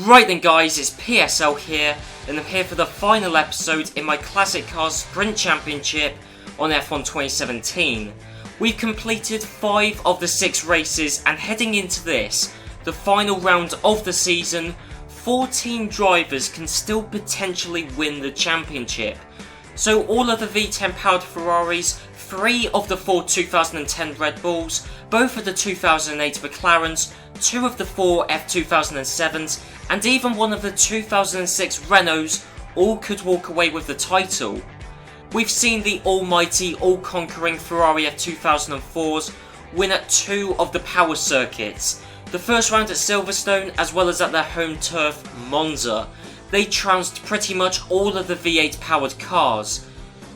Right then guys, it's PSL here, and I'm here for the final episode in my Classic Cars Sprint Championship on F1 2017. We've completed 5 of the 6 races, and heading into this, the final round of the season, 14 drivers can still potentially win the championship. So all of the V10 powered Ferraris, 3 of the 4 2010 Red Bulls, both of the 2008 McLarens, 2 of the 4 F2007s, and even one of the 2006 Renaults all could walk away with the title. We've seen the almighty, all-conquering Ferrari F2004s win at 2 of the power circuits, the first round at Silverstone as well as at their home turf, Monza. They trounced pretty much all of the V8 powered cars.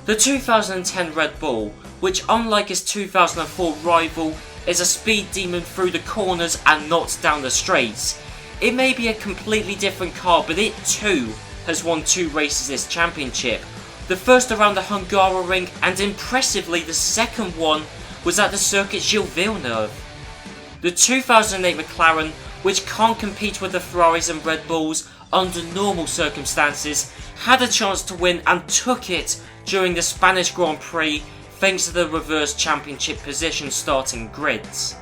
The 2010 Red Bull, which unlike his 2004 rival, is a speed demon through the corners and not down the straights. It may be a completely different car, but it too has won 2 races this championship. The first around the Hungaroring, and impressively the second one was at the circuit Gilles Villeneuve. The 2008 McLaren, which can't compete with the Ferraris and Red Bulls under normal circumstances, had a chance to win and took it during the Spanish Grand Prix thanks to the reverse championship position starting grids.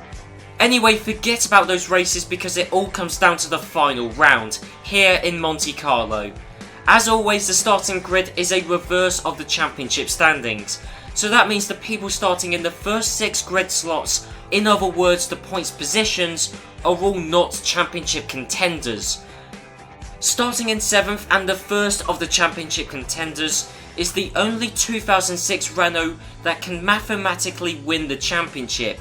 Anyway, forget about those races because it all comes down to the final round, here in Monte Carlo. As always, the starting grid is a reverse of the championship standings, so that means the people starting in the first 6 grid slots, in other words the points positions, are all not championship contenders. Starting in 7th and the first of the championship contenders is the only 2006 Renault that can mathematically win the championship.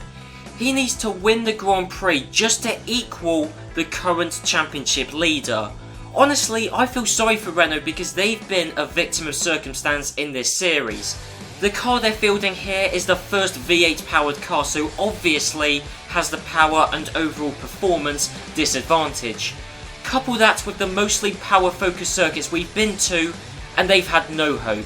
He needs to win the Grand Prix just to equal the current championship leader. Honestly, I feel sorry for Renault because they've been a victim of circumstance in this series. The car they're fielding here is the first V8 powered car, so obviously has the power and overall performance disadvantage. Couple that with the mostly power focused circuits we've been to, and they've had no hope.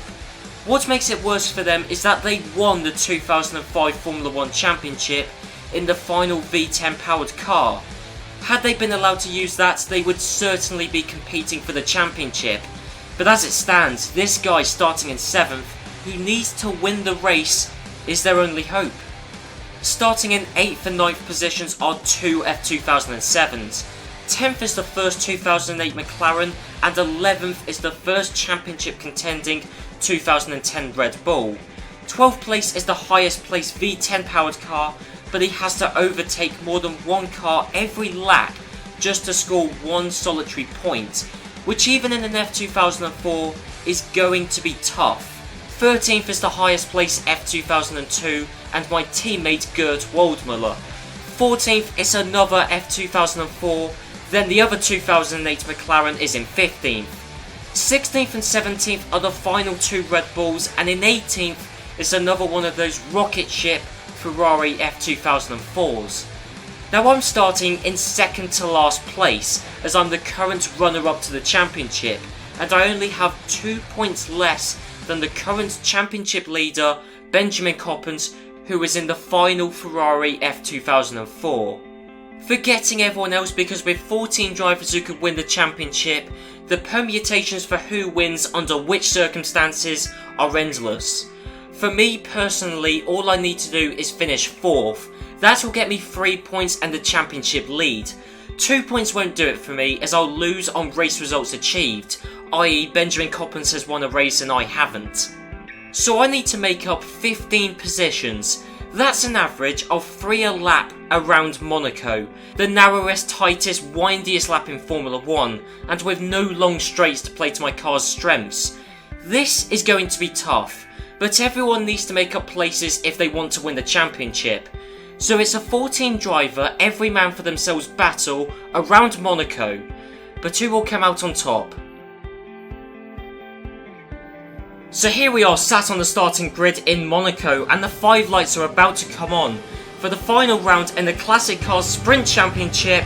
What makes it worse for them is that they won the 2005 Formula 1 Championship in the final V10 powered car. Had they been allowed to use that, they would certainly be competing for the championship. But as it stands, this guy starting in 7th, who needs to win the race, is their only hope. Starting in 8th and 9th positions are 2 F2007s. 10th is the first 2008 McLaren, and 11th is the first championship contending 2010 Red Bull. 12th place is the highest placed V10 powered car, but he has to overtake more than one car every lap just to score one solitary point, which even in an F2004 is going to be tough. 13th is the highest placed F2002 and my teammate Gert Waldmüller. 14th is another F2004, then the other 2008 McLaren is in 15th. 16th and 17th are the final 2 Red Bulls, and in 18th is another one of those rocket ship Ferrari F2004s. Now I'm starting in second to last place as I'm the current runner-up to the championship, and I only have 2 points less than the current championship leader Benjamin Coppens, who is in the final Ferrari F2004. Forgetting everyone else, because with 14 drivers who could win the championship, the permutations for who wins under which circumstances are endless. For me personally, all I need to do is finish 4th. That will get me 3 points and the championship lead. 2 points won't do it for me, as I'll lose on race results achieved, i.e. Benjamin Coppens has won a race and I haven't. So I need to make up 15 positions. That's an average of 3 a lap around Monaco, the narrowest, tightest, windiest lap in Formula 1, and with no long straights to play to my car's strengths. This is going to be tough, but everyone needs to make up places if they want to win the championship. So it's a 14-driver, every man for themselves battle around Monaco, but who will come out on top? So here we are sat on the starting grid in Monaco, and the 5 lights are about to come on for the final round in the Classic Cars Sprint Championship.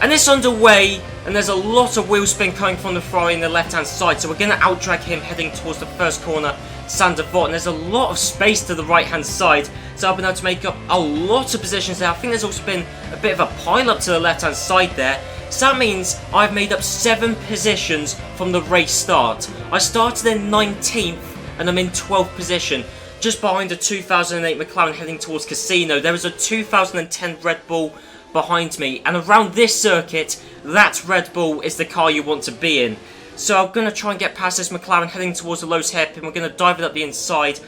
And it's underway, and there's a lot of wheel spin coming from the Ferrari in the left hand side, so we're going to outdrag him heading towards the first corner, Sander Vort, and there's a lot of space to the right hand side, so I've been able to make up a lot of positions there. I think there's also been a bit of a pile up to the left hand side there, so that means I've made up 7 positions from the race start. I started in 19th and I'm in 12th position, just behind a 2008 McLaren heading towards Casino. There is a 2010 Red Bull behind me, and around this circuit, that Red Bull is the car you want to be in. So I'm going to try and get past this McLaren heading towards the Lowe's hairpin. We're going to dive it up the inside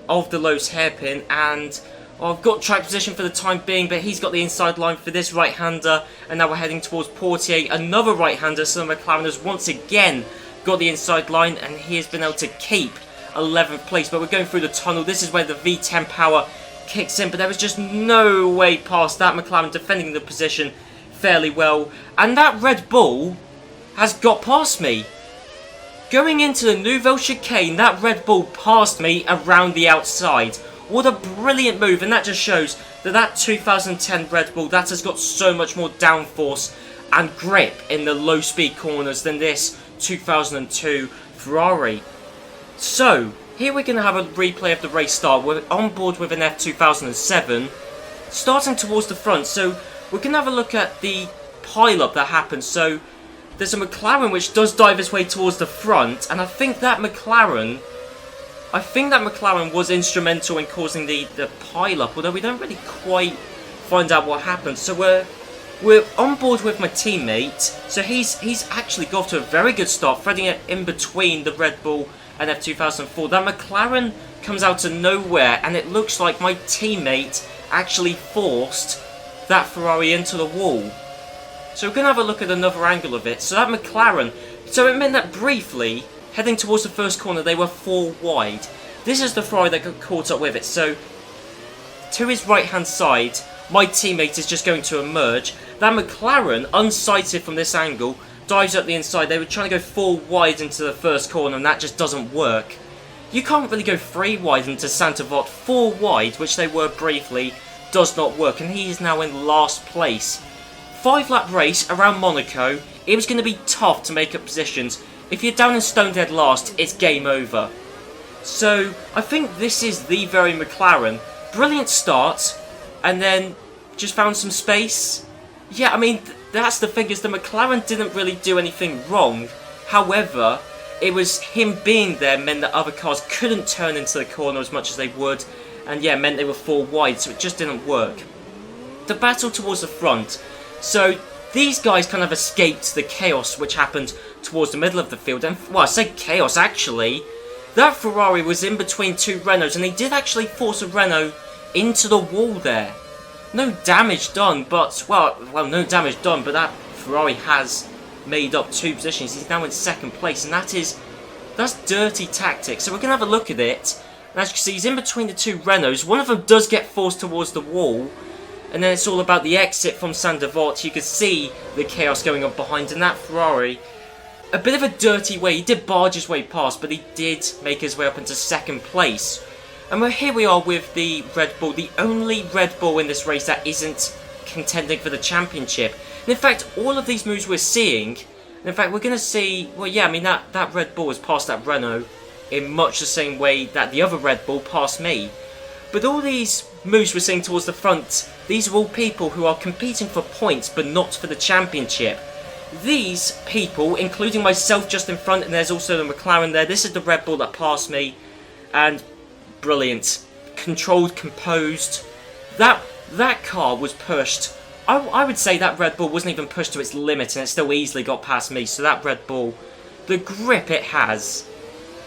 of the Lowe's hairpin, and I've got track position for the time being, but he's got the inside line for this right-hander, and now we're heading towards Portier, another right-hander. So the McLaren has once again got the inside line, and he has been able to keep 11th place, but we're going through the tunnel. This is where the V10 power kicks in, but there was just no way past that McLaren, defending the position fairly well, and that Red Bull has got past me. Going into the Nouvelle Chicane, that Red Bull passed me around the outside. What a brilliant move, and that just shows that that 2010 Red Bull, that has got so much more downforce and grip in the low speed corners than this 2002 Ferrari. So here we're going to have a replay of the race start. We're on board with an F2007, starting towards the front. So we're going to have a look at the pile-up that happened. So there's a McLaren which does dive its way towards the front, and I think that McLaren was instrumental in causing the pile-up, although we don't really quite find out what happened. So we're on board with my teammate. So he's actually got to a very good start, threading it in between the Red Bull and F2004. That McLaren comes out of nowhere, and it looks like my teammate actually forced that Ferrari into the wall. So we're going to have a look at another angle of it. So that McLaren, so it meant that briefly, heading towards the first corner, they were 4 wide. This is the Ferrari that got caught up with it. So to his right hand side, my teammate is just going to emerge. That McLaren, unsighted from this angle, dives up the inside. They were trying to go 4 wide into the first corner, and that just doesn't work. You can't really go 3 wide into Sander Vort. 4 wide, which they were briefly, does not work, and he is now in last place. 5-lap race around Monaco. It was going to be tough to make up positions. If you're down in stone dead last, it's game over. So I think this is the very McLaren. Brilliant start, and then just found some space. Yeah, I mean, that's the thing, is the McLaren didn't really do anything wrong. However, it was him being there meant that other cars couldn't turn into the corner as much as they would, and yeah, meant they were 4 wide, so it just didn't work. The battle towards the front. So these guys kind of escaped the chaos which happened towards the middle of the field, and well, I say chaos, actually. That Ferrari was in between 2 Renaults, and they did actually force a Renault into the wall there. No damage done, but, well, no damage done, but that Ferrari has made up 2 positions. He's now in 2nd place, and that's dirty tactics. So we're going to have a look at it. And as you can see, he's in between the 2 Renaults. One of them does get forced towards the wall, and then it's all about the exit from Sander Vort. You can see the chaos going on behind, and that Ferrari, a bit of a dirty way. He did barge his way past, but he did make his way up into 2nd place. And here we are with the Red Bull, the only Red Bull in this race that isn't contending for the championship. And in fact, all of these moves we're seeing, and in fact, we're going to see, well, yeah, I mean, that Red Bull has passed that Renault in much the same way that the other Red Bull passed me. But all these moves we're seeing towards the front, these are all people who are competing for points, but not for the championship. These people, including myself just in front, and there's also the McLaren there, this is the Red Bull that passed me, and brilliant. Controlled, composed. That car was pushed. I would say that Red Bull wasn't even pushed to its limit, and it still easily got past me. So that Red Bull, the grip it has,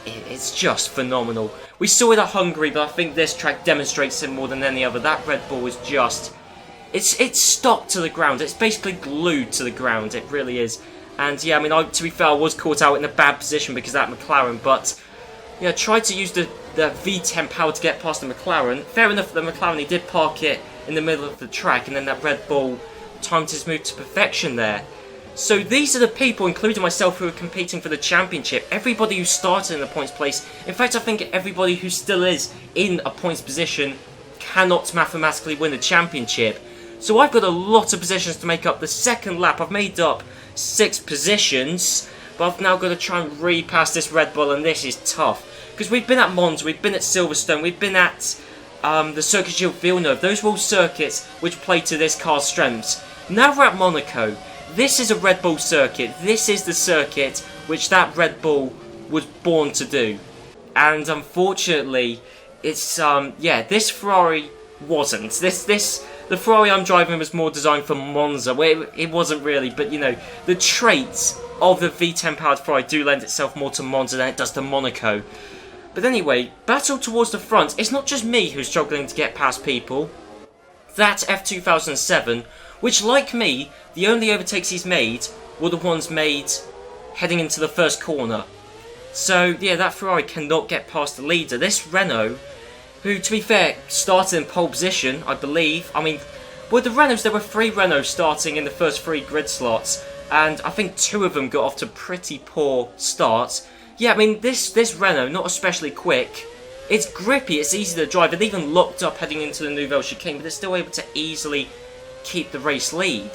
it's just phenomenal. We saw it at Hungary, but I think this track demonstrates it more than any other. That Red Bull is just, it's stuck to the ground. It's basically glued to the ground. It really is. And yeah, I mean, to be fair, I was caught out in a bad position because of that McLaren, but yeah, tried to use the V10 power to get past the McLaren. Fair enough, the McLaren, he did park it in the middle of the track, and then that Red Bull timed his move to perfection there. So these are the people, including myself, who are competing for the championship. Everybody who started in the points place. In fact, I think everybody who still is in a points position cannot mathematically win the championship. So I've got a lot of positions to make up. The second lap, I've made up 6 positions, but I've now got to try and repass this Red Bull, and this is tough. Because we've been at Monza, we've been at Silverstone, we've been at the Circuit Gilles Villeneuve. Those were all circuits which play to this car's strengths. Now we're at Monaco. This is a Red Bull circuit. This is the circuit which that Red Bull was born to do. And unfortunately, it's, yeah, this Ferrari wasn't. The Ferrari I'm driving was more designed for Monza, where it wasn't really, but you know, the traits of the V10 powered Ferrari do lend itself more to Monza than it does to Monaco. But anyway, battle towards the front. It's not just me who's struggling to get past people. That F2007, which like me, the only overtakes he's made were the ones made heading into the first corner. So yeah, that Ferrari cannot get past the leader. This Renault, who to be fair started in pole position, I believe. I mean, with the Renaults, there were 3 Renaults starting in the first 3 grid slots, and I think 2 of them got off to pretty poor starts. Yeah, I mean, this Renault, not especially quick. It's grippy, it's easy to drive. It even locked up heading into the Nouvelle Chicane, but it's still able to easily keep the race lead.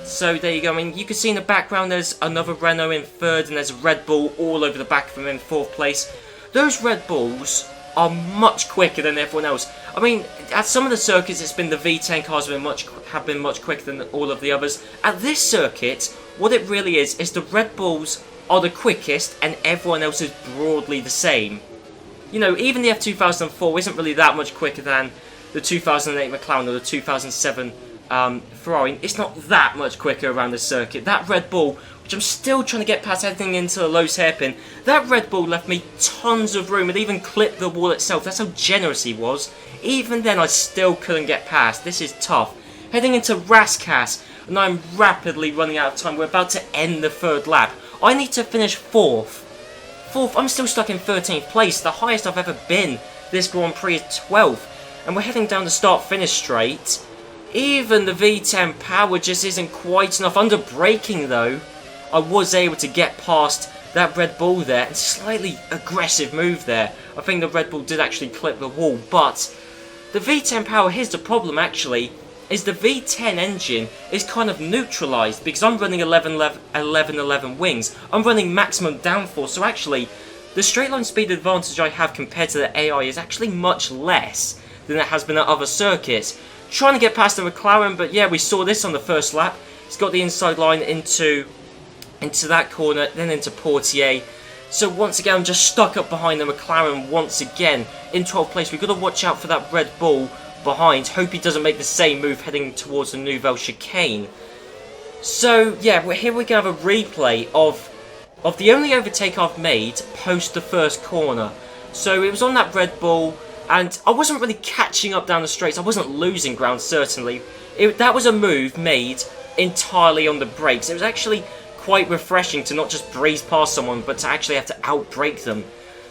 So there you go. I mean, you can see in the background there's another Renault in 3rd, and there's a Red Bull all over the back of him in 4th place. Those Red Bulls are much quicker than everyone else. I mean, at some of the circuits, it's been the V10 cars have been much quicker than all of the others. At this circuit, what it really is the Red Bulls are the quickest, and everyone else is broadly the same. You know, even the F2004 isn't really that much quicker than the 2008 McLaren or the 2007 Ferrari. It's not that much quicker around the circuit. That Red Bull, which I'm still trying to get past heading into the Lowe's hairpin, that Red Bull left me tons of room. It even clipped the wall itself. That's how generous he was. Even then, I still couldn't get past. This is tough. Heading into Rascasse, and I'm rapidly running out of time. We're about to end the 3rd lap. I need to finish 4th. I'm still stuck in 13th place. The highest I've ever been this Grand Prix is 12th. And we're heading down the start-finish straight. Even the V10 power just isn't quite enough. Under braking though, I was able to get past that Red Bull there. And slightly aggressive move there. I think the Red Bull did actually clip the wall. But the V10 power, here's the problem actually, is the V10 engine is kind of neutralised because I'm running 11 wings. I'm running maximum downforce, so actually the straight line speed advantage I have compared to the AI is actually much less than it has been at other circuits. Trying to get past the McLaren, but yeah, we saw this on the first lap. He's got the inside line into that corner, then into Portier. So once again, I'm just stuck up behind the McLaren once again in 12th place. We've got to watch out for that Red Bull behind. Hope he doesn't make the same move heading towards the Nouvelle Chicane. So yeah, here we're going to have a replay of the only overtake I've made post the first corner. So it was on that Red Bull, and I wasn't really catching up down the straights. I wasn't losing ground, certainly. That was a move made entirely on the brakes. It was actually quite refreshing to not just breeze past someone, but to actually have to outbrake them.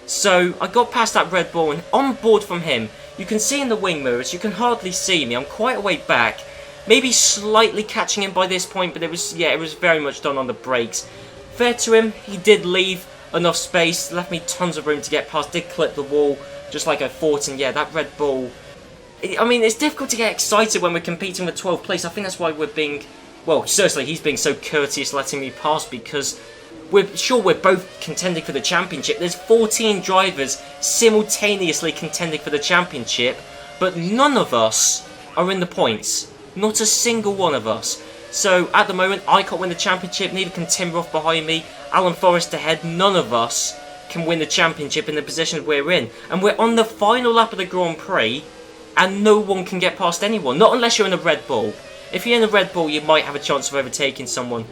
So I got past that Red Bull, and on board from him, you can see in the wing mirrors, you can hardly see me. I'm quite a way back, maybe slightly catching him by this point, but it was very much done on the brakes. Fair to him, he did leave enough space, left me tons of room to get past, did clip the wall, just like I thought, and yeah, that Red Bull... I mean, it's difficult to get excited when we're competing with 12th place. I think that's why we're being... Well, certainly he's being so courteous letting me pass, because we're both contending for the championship. There's 14 drivers simultaneously contending for the championship, but none of us are in the points. Not a single one of us. So at the moment, I can't win the championship, neither can Tim Roth behind me, Alan Forrest ahead. None of us can win the championship in the position we're in. And we're on the final lap of the Grand Prix, and no one can get past anyone. Not unless you're in a Red Bull. If you're in a Red Bull, you might have a chance of overtaking someone.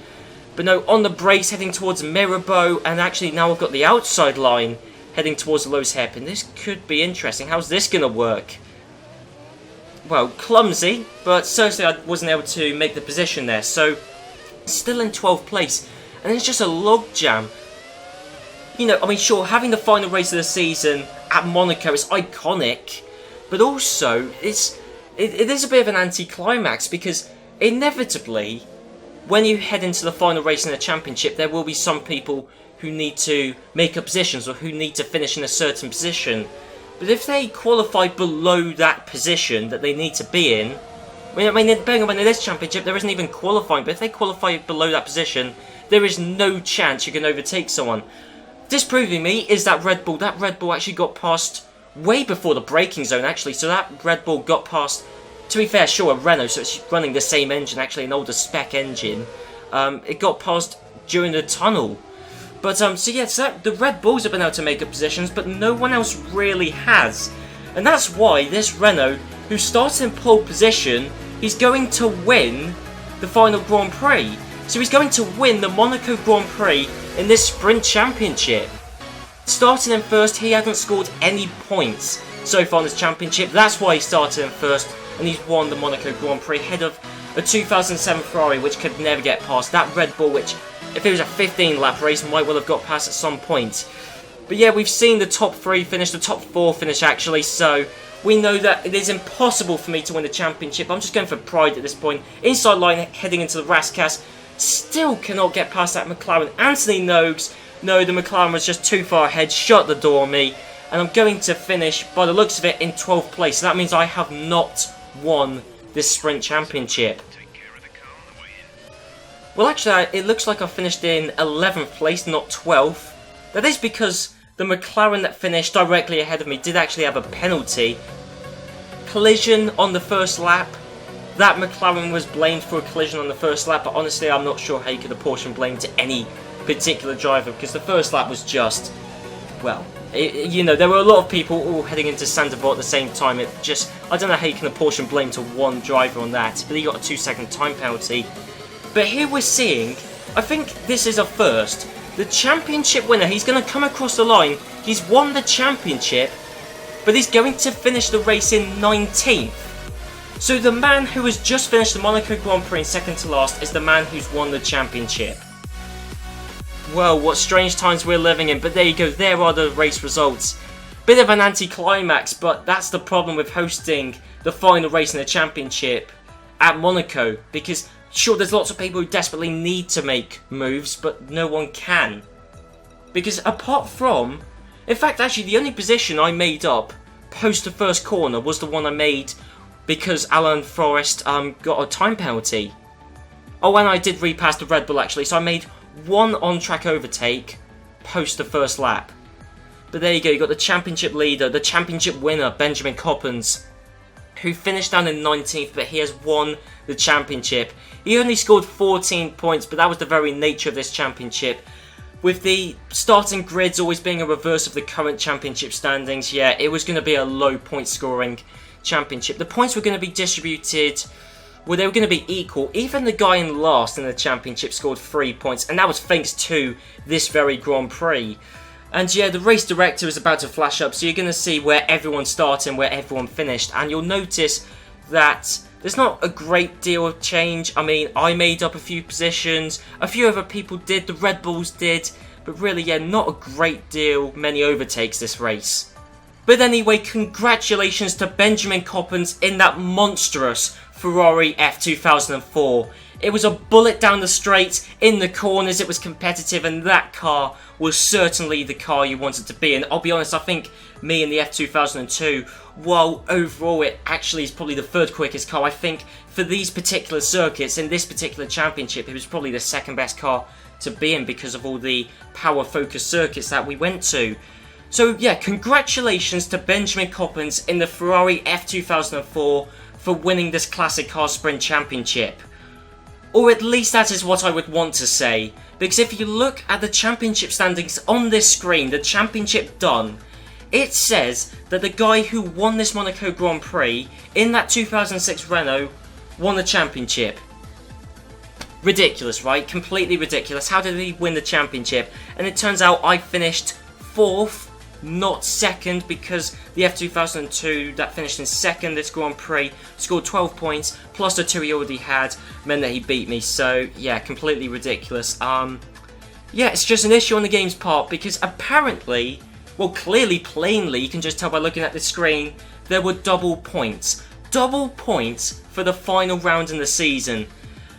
But no, on the brakes, heading towards Mirabeau, and actually now I've got the outside line heading towards the Lowe's hairpin. This could be interesting. How's this going to work? Well, clumsy, but certainly I wasn't able to make the position there. So still in 12th place, and it's just a logjam. You know, I mean, sure, having the final race of the season at Monaco is iconic, but also it is a bit of an anticlimax, because inevitably, when you head into the final race in the championship, there will be some people who need to make up positions or who need to finish in a certain position. But if they qualify below that position that they need to be in, I mean, bearing in mind in this championship there isn't even qualifying, but if they qualify below that position, there is no chance you can overtake someone. Disproving me is that Red Bull. That Red Bull actually got past way before the braking zone, actually. So that Red Bull got past, to be fair, sure, a Renault, so it's running the same engine, actually, an older spec engine. It got past during the tunnel. But, so the Red Bulls have been able to make up positions, but no one else really has. And that's why this Renault, who starts in pole position, he's going to win the final Grand Prix. So he's going to win the Monaco Grand Prix in this sprint championship. Starting in first, he hasn't scored any points so far in this championship. That's why he started in first, and he's won the Monaco Grand Prix ahead of a 2007 Ferrari, which could never get past that Red Bull, which, if it was a 15-lap race, might well have got past at some point. But yeah, we've seen the top 3 finish, the top 4 finish actually, so we know that it is impossible for me to win the championship. I'm just going for pride at this point. Inside line heading into the Rascas, still cannot get past that McLaren. Anthony Nogues, no, the McLaren was just too far ahead, shut the door on me, and I'm going to finish, by the looks of it, in 12th place. So that means I have not won this sprint championship. Well, actually, it looks like I finished in 11th place, not 12th. That is because the McLaren that finished directly ahead of me did actually have a penalty. Collision on the first lap. That McLaren was blamed for a collision on the first lap, but honestly, I'm not sure how you could apportion blame to any particular driver, because the first lap was just, well, you know, there were a lot of people all heading into Sandevaux at the same time. I don't know how you can apportion blame to one driver on that, but he got a 2-second time penalty. But here we're seeing, I think this is a first, the championship winner. He's going to come across the line, he's won the championship, but he's going to finish the race in 19th. So the man who has just finished the Monaco Grand Prix in second to last is the man who's won the championship. Well, what strange times we're living in, but there you go, there are the race results. Bit of an anticlimax, but that's the problem with hosting the final race in the championship at Monaco, because sure, there's lots of people who desperately need to make moves, but no one can. Because apart from, in fact, actually, the only position I made up post the first corner was the one I made because Alan Forrest got a time penalty. Oh, and I did repass the Red Bull, actually, so I made one on-track overtake post the first lap. But there you go, you got the championship leader, the championship winner, Benjamin Coppens, who finished down in 19th, but he has won the championship. He only scored 14 points, but that was the very nature of this championship. With the starting grids always being a reverse of the current championship standings, yeah, it was going to be a low point scoring championship. The points were going to be distributed, well, they were going to be equal. Even the guy in last in the championship scored 3 points, and that was thanks to this very Grand Prix. And yeah, the race director is about to flash up, so you're going to see where everyone started and where everyone finished. And you'll notice that there's not a great deal of change. I mean, I made up a few positions, a few other people did, the Red Bulls did, but really, yeah, not a great deal, many overtakes this race. But anyway, congratulations to Benjamin Coppens in that monstrous Ferrari F2004. It was a bullet down the straight, in the corners, it was competitive, and that car was certainly the car you wanted to be in. I'll be honest, I think me in the F2002, while overall it actually is probably the third quickest car, I think for these particular circuits, in this particular championship, it was probably the second best car to be in because of all the power-focused circuits that we went to. So yeah, congratulations to Benjamin Coppens in the Ferrari F2004 for winning this Classic Car Sprint Championship. Or at least that is what I would want to say, because if you look at the championship standings on this screen, the championship done, it says that the guy who won this Monaco Grand Prix in that 2006 Renault won the championship. Ridiculous, right? Completely ridiculous. How did he win the championship? And it turns out I finished 4th not second, because the F2002 that finished in second this Grand Prix scored 12 points, plus the 2 he already had, meant that he beat me. So yeah, completely ridiculous. Yeah, it's just an issue on the game's part, because apparently, well, clearly, plainly, you can just tell by looking at the screen, there were double points. Double points for the final round in the season,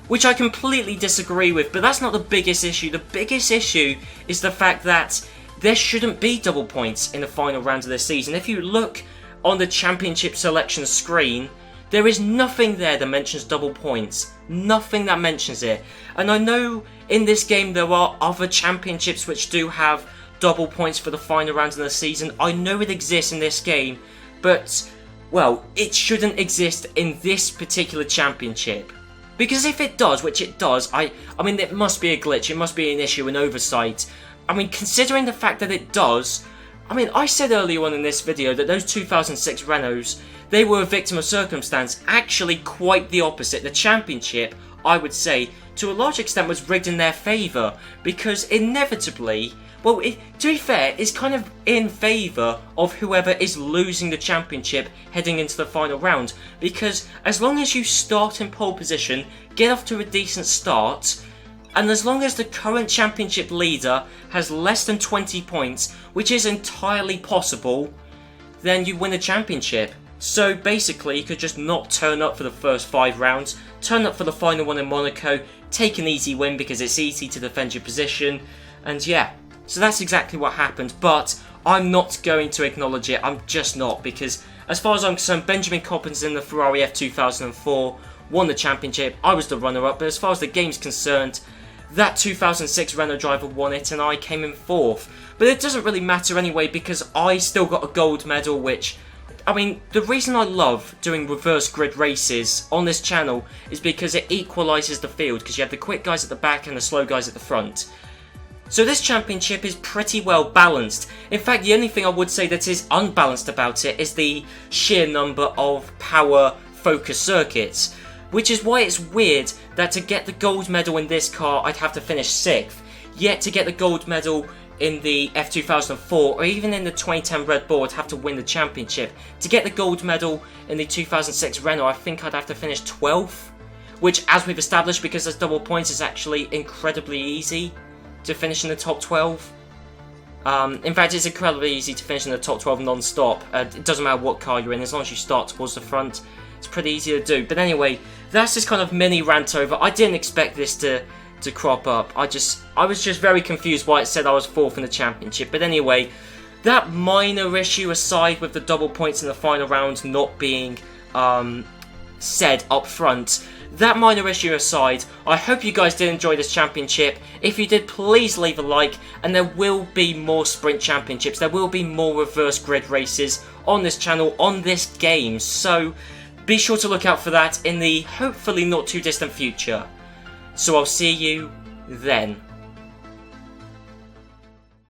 which I completely disagree with, but that's not the biggest issue. The biggest issue is the fact that there shouldn't be double points in the final round of the season. If you look on the championship selection screen, there is nothing there that mentions double points. Nothing that mentions it. And I know in this game there are other championships which do have double points for the final round of the season. I know it exists in this game, but, well, it shouldn't exist in this particular championship. Because if it does, which it does, I mean, it must be a glitch, it must be an issue, an oversight. I mean, considering the fact that it does, I mean, I said earlier on in this video that those 2006 Renaults, they were a victim of circumstance. Actually, quite the opposite. The championship, I would say, to a large extent was rigged in their favour, because inevitably, well, to be fair, it's kind of in favour of whoever is losing the championship heading into the final round, because as long as you start in pole position, get off to a decent start, and as long as the current championship leader has less than 20 points, which is entirely possible, then you win the championship. So basically, you could just not turn up for the first 5 rounds, turn up for the final one in Monaco, take an easy win because it's easy to defend your position, and yeah. So that's exactly what happened, but I'm not going to acknowledge it. I'm just not, because as far as I'm concerned, Benjamin Coppens in the Ferrari F2004 won the championship. I was the runner-up, but as far as the game's concerned, that 2006 Renault driver won it and I came in 4th. But it doesn't really matter anyway, because I still got a gold medal, which, I mean, the reason I love doing reverse grid races on this channel is because it equalises the field, because you have the quick guys at the back and the slow guys at the front. So this championship is pretty well balanced. In fact, the only thing I would say that is unbalanced about it is the sheer number of power focus circuits, which is why it's weird that to get the gold medal in this car I'd have to finish 6th, yet to get the gold medal in the F2004 or even in the 2010 Red Bull I'd have to win the championship. To get the gold medal in the 2006 Renault I think I'd have to finish 12th, which, as we've established, because there's double points, is actually incredibly easy to finish in the top 12. In fact, it's incredibly easy to finish in the top 12 non-stop. It doesn't matter what car you're in, as long as you start towards the front. It's pretty easy to do. But anyway, that's this kind of mini rant over. I didn't expect this to crop up. I was just very confused why it said I was 4th in the championship. But anyway, that minor issue aside, with the double points in the final round not being said up front, that minor issue aside, I hope you guys did enjoy this championship. If you did, please leave a like, and there will be more sprint championships, there will be more reverse grid races on this channel, on this game, so be sure to look out for that in the hopefully not too distant future. So I'll see you then.